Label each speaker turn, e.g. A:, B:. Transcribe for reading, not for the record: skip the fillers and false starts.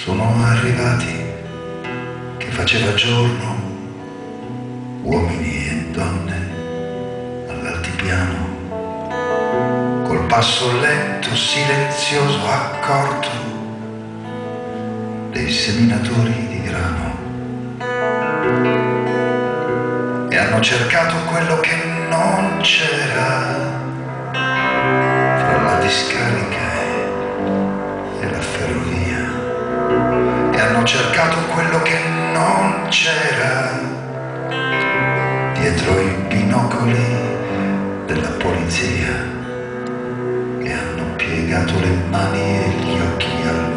A: Sono arrivati che faceva giorno, uomini e donne all'altipiano, col passo lento, silenzioso, accorto dei seminatori di grano, e hanno cercato quello che non c'era fra la discarica e la ferrovia, e hanno cercato quello che non c'era dietro i binocoli della polizia, e hanno piegato le mani e gli occhi al